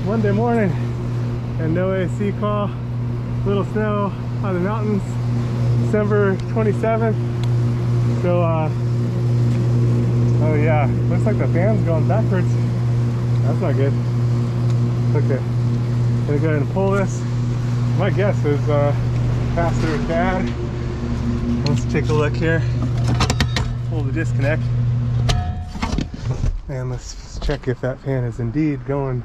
Monday morning and no AC call. Little snow on the mountains, December 27th. So, oh yeah, looks like the fan's going backwards. That's not good. Okay, gonna go ahead and pull this. My guess is capacitor is bad. Let's take a look here. Pull the disconnect. And let's check if that fan is indeed going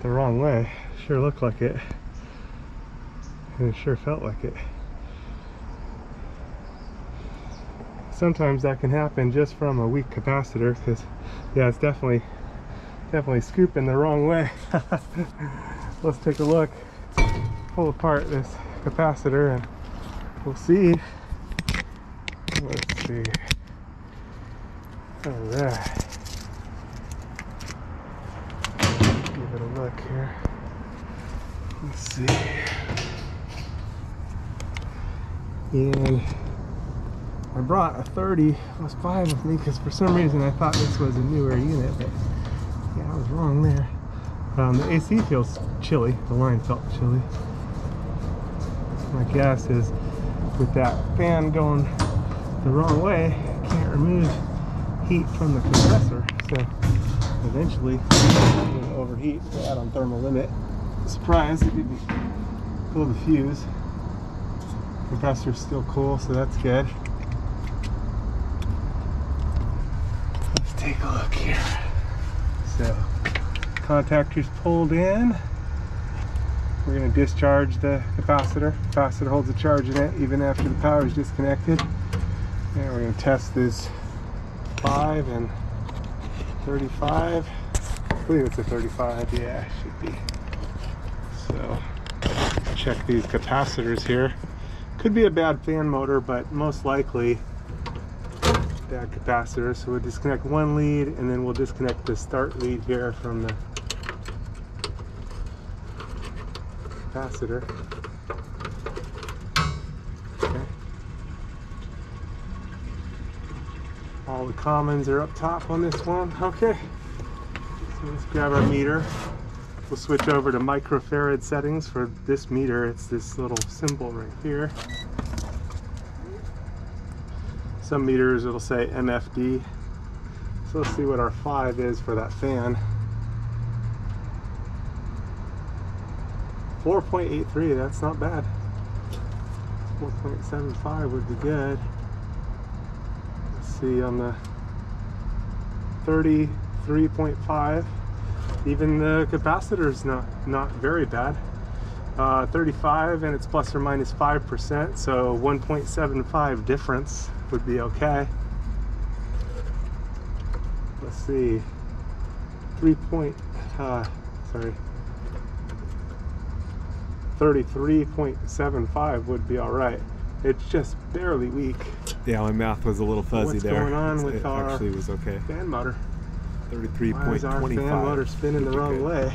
the wrong way. Sure looked like it. And it sure felt like it. Sometimes that can happen just from a weak capacitor, because yeah, it's definitely scooping the wrong way. Let's take a look. Pull apart this capacitor and we'll see. Let's see. Oh, there. Give it a look here. Let's see. And I brought a 30 plus 5 with me because for some reason I thought this was a newer unit, but yeah, I was wrong there. The AC feels chilly. The line felt chilly. My guess is with that fan going the wrong way, I can't remove heat from the compressor, so eventually it's going to overheat. Add on thermal limit. Surprised it didn't pull the fuse. Compressor's still cool, so that's good. Let's take a look here. So, contactor's pulled in. We're going to discharge the capacitor. Capacitor holds a charge in it even after the power is disconnected. And we're going to test this 5 and 35. I believe it's a 35. Yeah, it should be. So, check these capacitors here. Could be a bad fan motor, but most likely bad capacitor. So we'll disconnect one lead and then we'll disconnect the start lead here from the capacitor. Okay. All the commons are up top on this one. Okay. So let's grab our meter. We'll switch over to microfarad settings for this meter. It's this little symbol right here. Some meters it'll say MFD. So let's see what our 5 is for that fan. 4.83, that's not bad. 4.75 would be good. Let's see on the 33.5. Even the capacitor is not very bad. 35 and it's plus or minus 5%, so 1.75 difference would be okay. Let's see. 33.75 would be all right. It's just barely weak. Yeah, my math was a little fuzzy there. What's going on with our actually was okay. Fan motor? 33.25. Why is our fan motor spinning the wrong way?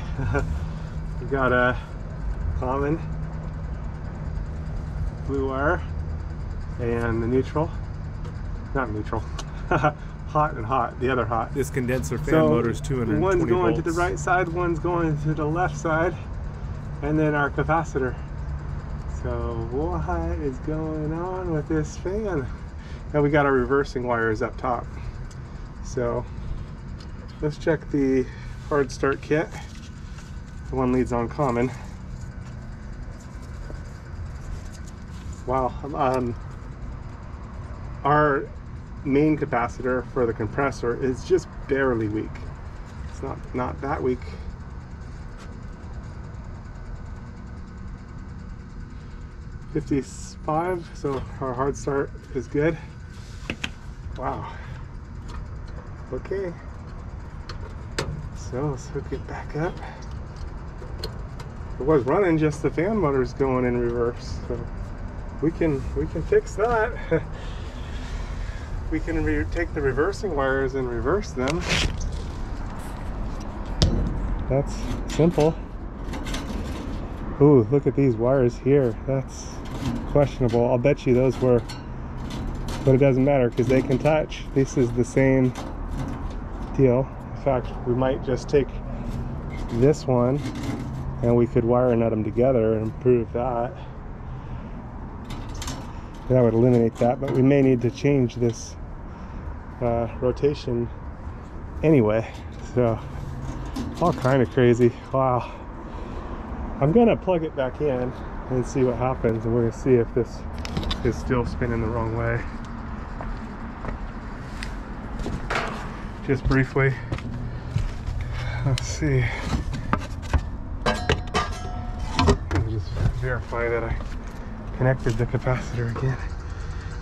We got a common blue wire and the neutral. Not neutral. Hot and hot. The other hot. This condenser fan motor is 220 one's going volts. to the right side, one's going to the left side, and then our capacitor. So what is going on with this fan? Now we got our reversing wires up top. So let's check the hard start kit. The one leads on common. Wow. Our main capacitor for the compressor is just barely weak. It's not that weak. .55, so our hard start is good. Wow. Okay. So let's hook it back up. It was running, just the fan motor's going in reverse. So we can fix that. We can take the reversing wires and reverse them. That's simple. Ooh, look at these wires here. That's questionable. I'll bet you those were, but it doesn't matter because they can touch. This is the same deal. In fact, we might just take this one, and we could wire nut them together and improve that. That would eliminate that, but we may need to change this rotation anyway. So all kind of crazy. Wow. I'm gonna plug it back in and see what happens, and we're gonna see if this is still spinning the wrong way. Just briefly. Let's see. Let me just verify that I connected the capacitor again.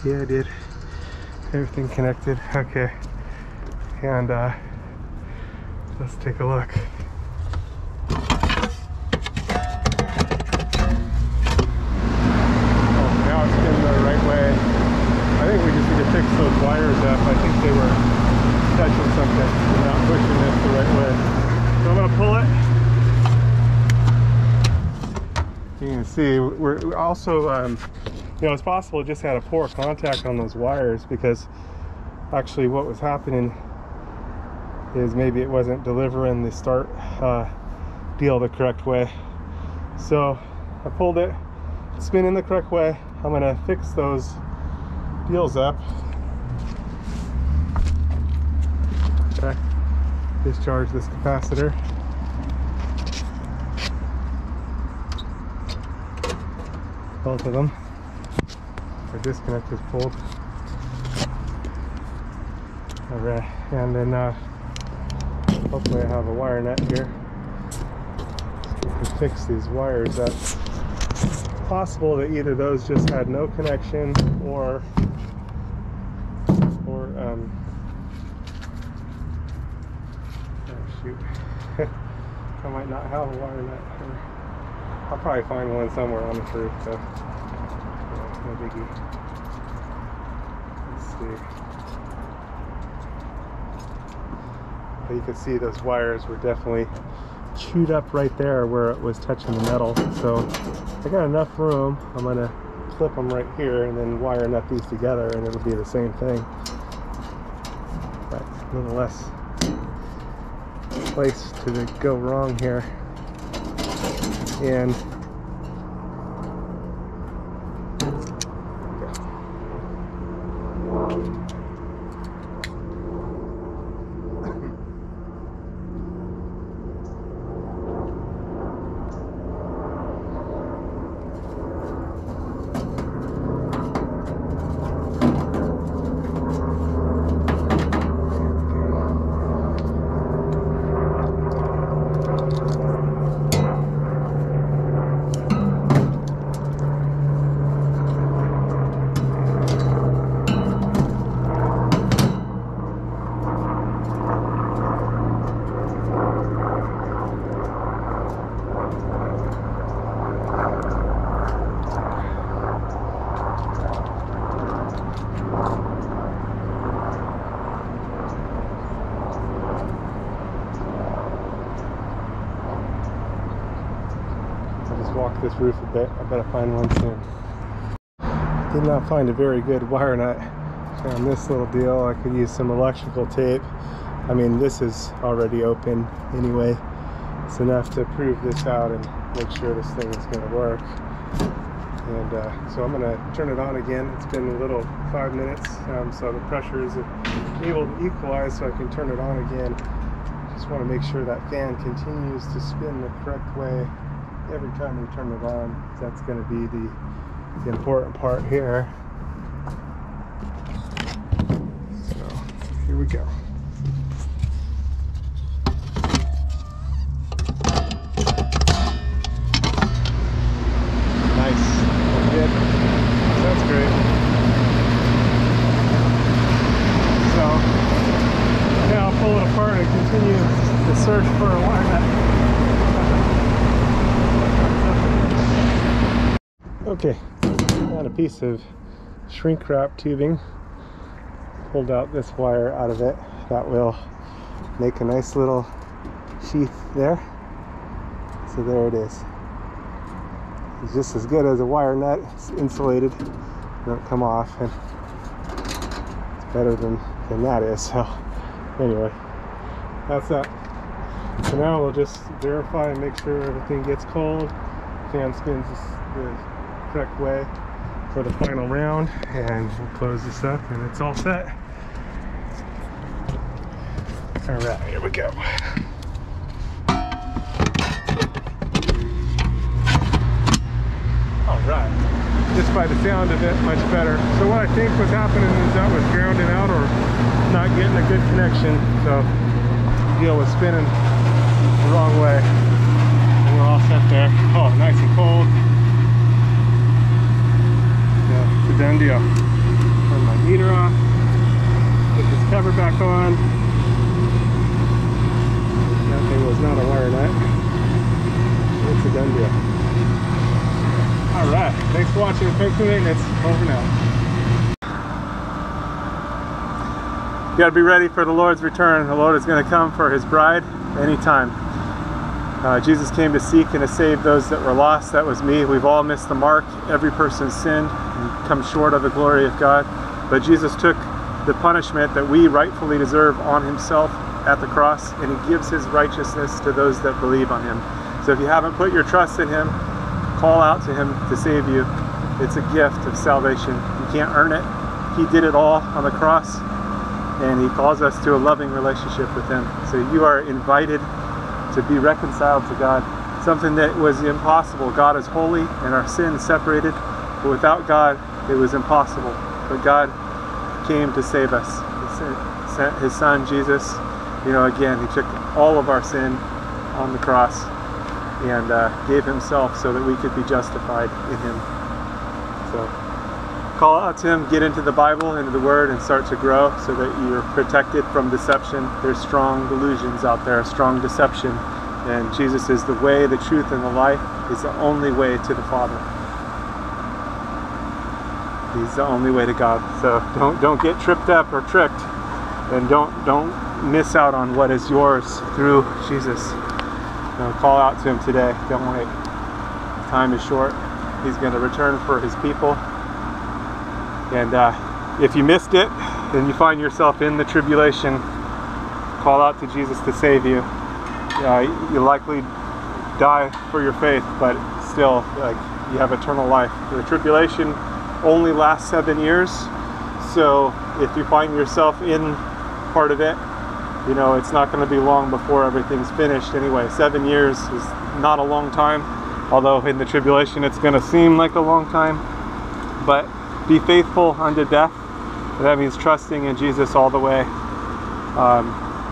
Yeah, I did. Everything connected. Okay. And let's take a look. Oh, now it's spinning the right way. I think we just need to fix those wires up. I think they were touching something and not pushing this the right way. So I'm gonna pull it. You can see we're also, you know, it's possible it just had a poor contact on those wires, because actually what was happening is maybe it wasn't delivering the start deal the correct way. So I pulled it, spinning the correct way. I'm gonna fix those deals up. Okay. Discharge this capacitor. Both of them. Our disconnect is pulled. Alright, and then hopefully I have a wire nut here. So we can fix these wires up. It's possible that either those just had no connection or oh shoot. I might not have a wire nut here. I'll probably find one somewhere on the roof, so yeah, no biggie. Let's see. But you can see those wires were definitely chewed up right there where it was touching the metal. So I got enough room. I'm gonna clip them right here and then wire nut these together, and it'll be the same thing. But a little less place to go wrong here. And walk this roof a bit. I better find one soon. Did not find a very good wire nut. Found this little deal. I could use some electrical tape. I mean, this is already open anyway. It's enough to prove this out and make sure this thing is going to work. And so I'm going to turn it on again. It's been a little 5 minutes, so the pressure is able to equalize, so I can turn it on again. Just want to make sure that fan continues to spin the correct way every time we turn it on. That's going to be the important part here. So here we go. Nice. Good. That's great. So now I'll pull it apart and continue the search for a wire nut. Okay, got a piece of shrink wrap tubing. Pulled out this wire out of it. That will make a nice little sheath there. So there it is. It's just as good as a wire nut. It's insulated. It won't come off, and it's better than that is. So anyway, that's that. So now we'll just verify and make sure everything gets cold. Fan spins the correct way for the final round, and we'll close this up and it's all set. All right, here we go. All right, just by the sound of it, much better. So what I think was happening is that was grounding out or not getting a good connection. So the deal was spinning the wrong way. And we're all set there. Oh, nice and cold. Yeah, it's a done deal. Turn my meter off. Put this cover back on. That thing was not a wire nut. It's a done deal. Alright, thanks for watching Princeton Maintenance. Over now. You gotta be ready for the Lord's return. The Lord is going to come for his bride anytime. Jesus came to seek and to save those that were lost. That was me. We've all missed the mark. Every person's sinned and come short of the glory of God. But Jesus took the punishment that we rightfully deserve on himself at the cross, and he gives his righteousness to those that believe on him. So if you haven't put your trust in him, call out to him to save you. It's a gift of salvation. You can't earn it. He did it all on the cross, and he calls us to a loving relationship with him. So you are invited to be reconciled to God, something that was impossible. God is holy and our sins separated, but without God it was impossible. But God came to save us. He sent his son Jesus. You know, again, he took all of our sin on the cross and gave himself so that we could be justified in him. So call out to him, get into the Bible, into the Word, and start to grow so that you're protected from deception. There's strong delusions out there, strong deception, and Jesus is the way, the truth, and the life. He's the only way to the Father. He's the only way to God. So don't get tripped up or tricked, and don't miss out on what is yours through Jesus. Call out to him today. Don't wait. Time is short. He's going to return for his people. And if you missed it, and you find yourself in the tribulation, call out to Jesus to save you. You likely die for your faith, but still, you have eternal life. The tribulation only lasts 7 years, so if you find yourself in part of it, it's not going to be long before everything's finished anyway. 7 years is not a long time, although in the tribulation it's going to seem like a long time. But be faithful unto death. That means trusting in Jesus all the way.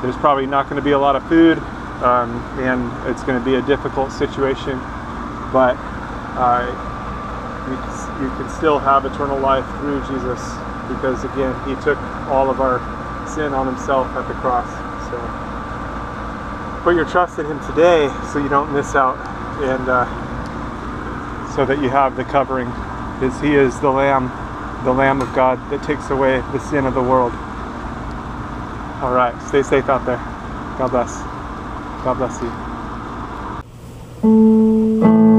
There's probably not going to be a lot of food, and it's going to be a difficult situation, but you can still have eternal life through Jesus, because again, he took all of our sin on himself at the cross. So put your trust in him today so you don't miss out, and so that you have the covering, because he is the Lamb of God that takes away the sin of the world. All right, stay safe out there. God bless. God bless you.